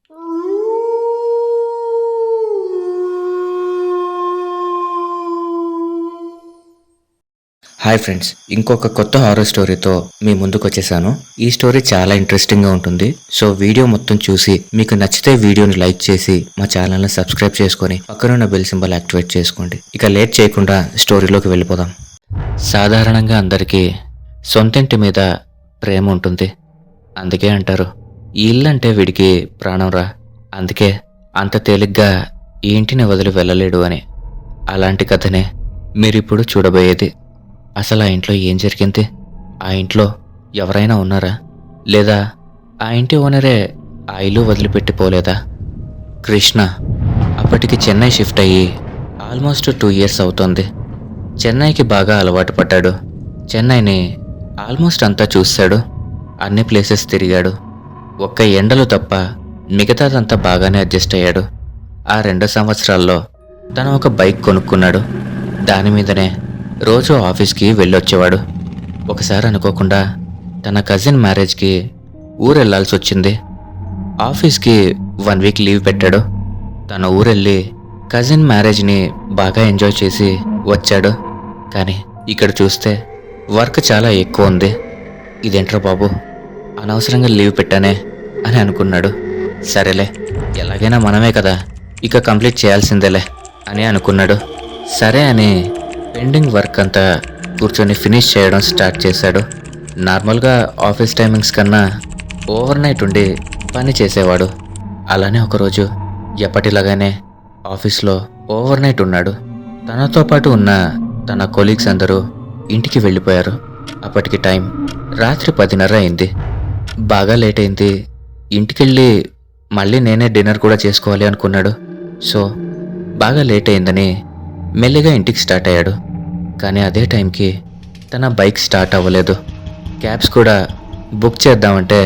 Hi friends, ఇంకొక కొత్త horror స్టోరీతో మీ ముందుకు వచ్చేసాను. ఈ స్టోరీ చాలా ఇంట్రెస్టింగ్గా ఉంటుంది. సో వీడియో మొత్తం చూసి మీకు నచ్చితే వీడియోని లైక్ చేసి మా ఛానల్ని సబ్స్క్రైబ్ చేసుకొని పక్కనున్న బెల్ సింబల్ యాక్టివేట్ చేసుకోండి. ఇక లేట్ చేయకుండా స్టోరీలోకి వెళ్ళిపోదాం. సాధారణంగా అందరికీ సొంతింటి మీద ప్రేమ ఉంటుంది. అందుకే అంటారు, ఈ ఇల్లు అంటే వీడికి ప్రాణం రా, అందుకే అంత తేలిగ్గా ఈ ఇంటిని వదిలి వెళ్ళలేడు అని. అలాంటి కథనే మీరిప్పుడు చూడబోయేది. అసలు ఆ ఇంట్లో ఏం జరిగింది? ఆ ఇంట్లో ఎవరైనా ఉన్నారా? లేదా ఆ ఇంటి ఓనరే ఆ ఇల్లు వదిలిపెట్టిపోలేదా? కృష్ణ అప్పటికి చెన్నై షిఫ్ట్ అయ్యి ఆల్మోస్ట్ 2 years అవుతోంది. చెన్నైకి బాగా అలవాటు పడ్డాడు. చెన్నైని ఆల్మోస్ట్ అంతా చూశాడు. అన్ని ప్లేసెస్ తిరిగాడు. ఒక్క ఎండలు తప్ప మిగతాదంతా బాగానే అడ్జస్ట్ అయ్యాడు. ఆ 2 సంవత్సరాల్లో తను ఒక బైక్ కొనుక్కున్నాడు. దాని మీదనే రోజు ఆఫీస్కి వెళ్ళొచ్చేవాడు. ఒకసారి అనుకోకుండా తన కజిన్ మ్యారేజ్కి ఊరెళ్ళాల్సి వచ్చింది. ఆఫీస్కి 1 week లీవ్ పెట్టాడు. తన ఊరెళ్ళి కజిన్ మ్యారేజ్ని బాగా ఎంజాయ్ చేసి వచ్చాడు. కానీ ఇక్కడ చూస్తే వర్క్ చాలా ఎక్కువ ఉంది. ఇదేంట్రా బాబు, అనవసరంగా లీవ్ పెట్టానే అని అనుకున్నాడు. సరేలే, ఎలాగైనా మనమే కదా, ఇక కంప్లీట్ చేయాల్సిందేలే అని అనుకున్నాడు. సరే అని పెండింగ్ వర్క్ అంతా కూర్చొని ఫినిష్ చేయడం స్టార్ట్ చేశాడు. నార్మల్గా ఆఫీస్ టైమింగ్స్ కన్నా ఓవర్ నైట్ ఉండి పని చేసేవాడు. అలానే ఒకరోజు ఎప్పటిలాగానే ఆఫీస్లో ఓవర్ నైట్ ఉన్నాడు. తనతో పాటు ఉన్న తన కొలీగ్స్ అందరూ ఇంటికి వెళ్ళిపోయారు. అప్పటికి టైం రాత్రి 10:30 అయింది. బాగా లేట్ అయింది. ఇంటికెళ్ళి మళ్ళీ నేనే డిన్నర్ కూడా చేసుకోవాలి అనుకున్నాడు. సో బాగా లేట్ అయిందని మెల్లిగా ఇంటికి స్టార్ట్ అయ్యాడు. కానీ అదే టైంకి తన బైక్ స్టార్ట్ అవ్వలేదు. క్యాబ్స్ కూడా బుక్ చేద్దామంటే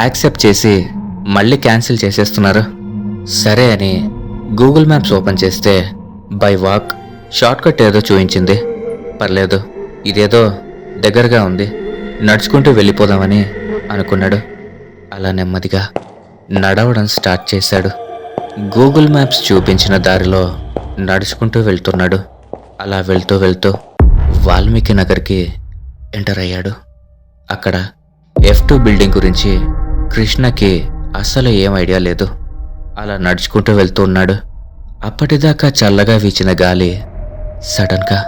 యాక్సెప్ట్ చేసి మళ్ళీ క్యాన్సిల్ చేసేస్తున్నారు. సరే అని గూగుల్ మ్యాప్స్ ఓపెన్ చేస్తే బై వాక్ షార్ట్కట్ ఏదో చూపించింది. పర్లేదు, ఇదేదో దగ్గరగా ఉంది, నడుచుకుంటూ వెళ్ళిపోదామని అనుకున్నాడు. అలా నెమ్మదిగా నడవడం స్టార్ట్ చేశాడు. గూగుల్ మ్యాప్స్ చూపించిన దారిలో నడుచుకుంటూ వెళ్తున్నాడు. అలా వెళ్తూ వెళ్తూ వాల్మీకి నగర్కి ఎంటర్ అయ్యాడు. అక్కడ F2 బిల్డింగ్ గురించి కృష్ణకి అస్సలు ఏం ఐడియా లేదు. అలా నడుచుకుంటూ వెళ్తూ ఉన్నాడు. అప్పటిదాకా చల్లగా వీచిన గాలి సడన్గా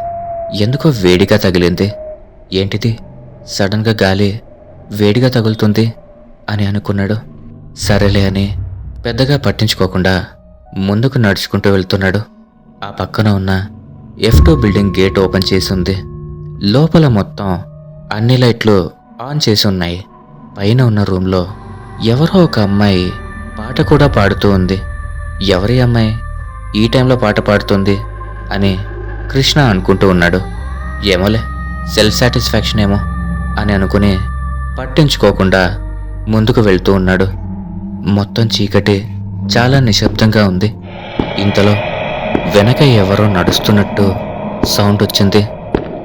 ఎందుకో వేడిగా తగిలింది. ఏంటిది, సడన్గా గాలి వేడిగా తగులుతుంది అని అనుకున్నాడు. సరేలే అని పెద్దగా పట్టించుకోకుండా ముందుకు నడుచుకుంటూ వెళ్తున్నాడు. ఆ పక్కన ఉన్న F2 బిల్డింగ్ గేట్ ఓపెన్ చేసి ఉంది. లోపల మొత్తం అన్ని లైట్లు ఆన్ చేసి ఉన్నాయి. పైన ఉన్న రూమ్లో ఎవరో ఒక అమ్మాయి పాట కూడా పాడుతూ ఉంది. ఎవరి అమ్మాయి ఈ టైంలో పాట పాడుతుంది అని కృష్ణ అనుకుంటూ ఉన్నాడు. ఏమోలే, సెల్ఫ్ సాటిస్ఫాక్షన్ ఏమో అని అనుకుని పట్టించుకోకుండా ముందుకు వెళ్తూ ఉన్నాడు. మొత్తం చీకటి, చాలా నిశ్శబ్దంగా ఉంది. ఇంతలో వెనక ఎవరో నడుస్తున్నట్టు సౌండ్ వచ్చింది.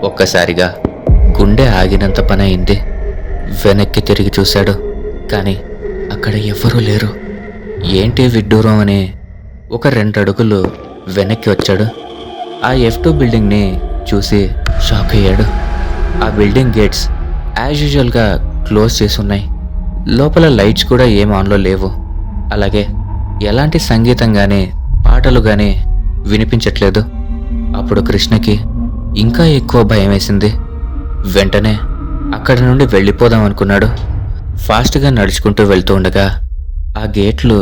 ఒక్కసారిగా గుండె ఆగినంత పని అయింది. వెనక్కి తిరిగి చూశాడు. కానీ అక్కడ ఎవరూ లేరు. ఏంటి విడ్డూరం అని ఒక 2 అడుగులు వెనక్కి వచ్చాడు. ఆ F2 బిల్డింగ్ని చూసి షాక్ అయ్యాడు. ఆ బిల్డింగ్ గేట్స్ యాజ్ యూజువల్గా క్లోజ్ చేసి ఉన్నాయి. లోపల లైట్స్ కూడా ఏం ఆన్లో లేవు. అలాగే ఎలాంటి సంగీతం కానీ పాటలు కానీ వినిపించట్లేదు. అప్పుడు కృష్ణకి ఇంకా ఎక్కువ భయం వేసింది. వెంటనే అక్కడి నుండి వెళ్ళిపోదాం అనుకున్నాడు. ఫాస్ట్గా నడుచుకుంటూ వెళ్తూ ఉండగా ఆ గేట్లు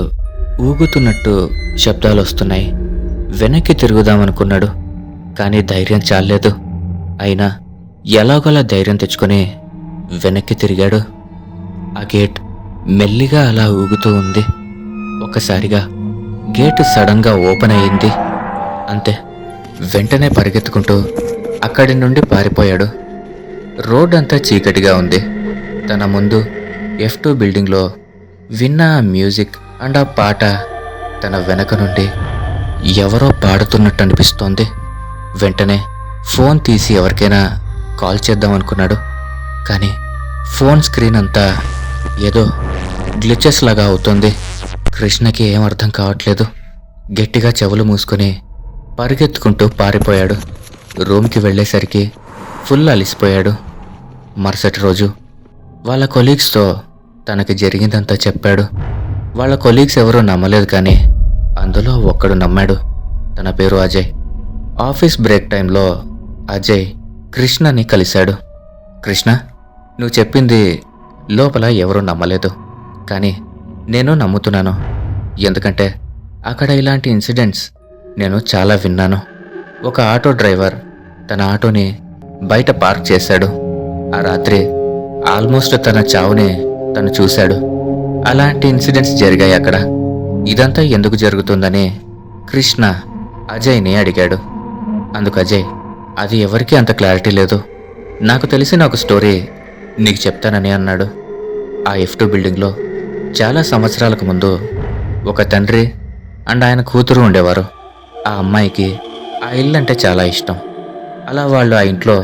ఊగుతున్నట్టు శబ్దాలు వస్తున్నాయి. వెనక్కి తిరుగుదామనుకున్నాడు. కానీ ధైర్యం చాలేదు. అయినా ఎలాగోలా ధైర్యం తెచ్చుకొని వెనక్కి తిరిగాడు. ఆ గేట్ మెల్లిగా అలా ఊగుతూ ఉంది. ఒక్కసారిగా గేటు సడన్గా ఓపెన్ అయ్యింది. అంతే, వెంటనే పరిగెత్తుకుంటూ అక్కడి నుండి పారిపోయాడు. రోడ్ అంతా చీకటిగా ఉంది. తన ముందు F2 బిల్డింగ్లో విన్న ఆ మ్యూజిక్ అండ్ ఆ పాట తన వెనక నుండి ఎవరో పాడుతున్నట్టు అనిపిస్తోంది. వెంటనే ఫోన్ తీసి ఎవరికైనా కాల్ చేద్దాం అనుకున్నాడు. కానీ ఫోన్ స్క్రీన్ అంతా ఏదో గ్లిచెస్ లాగా అవుతుంది. కృష్ణకి ఏం అర్థం కావట్లేదు. గట్టిగా చెవులు మూసుకొని పరిగెత్తుకుంటూ పారిపోయాడు. రూమ్కి వెళ్ళేసరికి ఫుల్ అలిసిపోయాడు. మరుసటి రోజు వాళ్ళ కొలీగ్స్తో తనకి జరిగిందంతా చెప్పాడు. వాళ్ళ కొలీగ్స్ ఎవరూ నమ్మలేదు, కానీ అందులో ఒక్కడు నమ్మాడు. తన పేరు అజయ్. ఆఫీస్ బ్రేక్ టైంలో అజయ్ కృష్ణని కలిశాడు. కృష్ణ, నువ్వు చెప్పింది లోపల ఎవరూ నమ్మలేదు, కానీ నేను నమ్ముతున్నాను. ఎందుకంటే అక్కడ ఇలాంటి ఇన్సిడెంట్స్ నేను చాలా విన్నాను. ఒక ఆటో డ్రైవర్ తన ఆటోని బయట పార్క్ చేశాడు. ఆ రాత్రి ఆల్మోస్ట్ తన చావుని తను చూశాడు. అలాంటి ఇన్సిడెంట్స్ జరిగాయి అక్కడ. ఇదంతా ఎందుకు జరుగుతుందని కృష్ణ అజయ్ని అడిగాడు. అందుకు అజయ్, అది ఎవరికీ అంత క్లారిటీ లేదు, నాకు తెలిసిన ఒక స్టోరీ నీకు చెప్తానని అన్నాడు. ఆ F2 బిల్డింగ్లో చాలా సంవత్సరాలకు ముందు ఒక తండ్రి అండ్ ఆయన కూతురు ఉండేవారు. ఆ అమ్మాయికి ఆ ఇల్లు అంటే చాలా ఇష్టం. అలా వాళ్ళు ఆ ఇంట్లో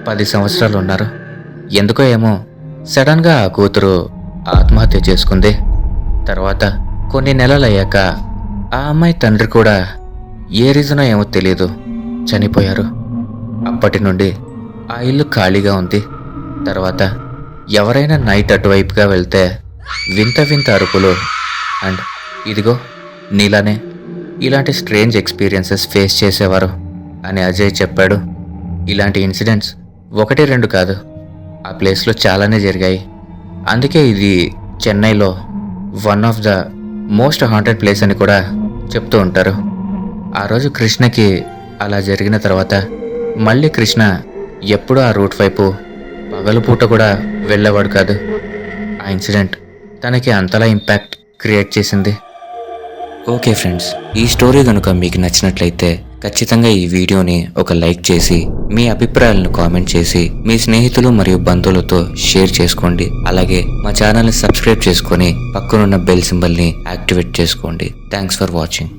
10 సంవత్సరాలు ఉన్నారు. ఎందుకో ఏమో సడన్గా ఆ కూతురు ఆత్మహత్య చేసుకుంది. తర్వాత కొన్ని నెలలు అయ్యాక ఆ అమ్మాయి తండ్రి కూడా ఏ రీజనో ఏమో తెలియదు, చనిపోయారు. అప్పటి నుండి ఆ ఇల్లు ఖాళీగా ఉంది. తర్వాత ఎవరైనా నైట్ అటువైపుగా వెళ్తే వింత వింత అరుపులు అండ్ ఇదిగో నీలానే ఇలాంటి స్ట్రేంజ్ ఎక్స్పీరియన్సెస్ ఫేస్ చేసేవారు అని అజయ్ చెప్పాడు. ఇలాంటి ఇన్సిడెంట్స్ 1-2 కాదు, ఆ ప్లేస్లో చాలానే జరిగాయి. అందుకే ఇది చెన్నైలో one of the most haunted place అని కూడా చెప్తూ ఉంటారు. ఆ రోజు కృష్ణకి అలా జరిగిన తర్వాత మళ్ళీ కృష్ణ ఎప్పుడూ ఆ రూట్ వైపు పగలుపూట కూడా వెళ్ళేవాడు కాదు. ఆ ఇన్సిడెంట్ తనకి అంతలా ఇంపాక్ట్ క్రియేట్ చేసింది. ఓకే ఫ్రెండ్స్, ఈ స్టోరీ కనుక మీకు నచ్చినట్లయితే ఖచ్చితంగా ఈ వీడియోని ఒక లైక్ చేసి మీ అభిప్రాయాలను కామెంట్ చేసి మీ స్నేహితులు మరియు బంధువులతో షేర్ చేసుకోండి. అలాగే మా ఛానల్ని సబ్స్క్రైబ్ చేసుకొని పక్కనున్న బెల్ సింబల్ని యాక్టివేట్ చేసుకోండి. Thanks for watching.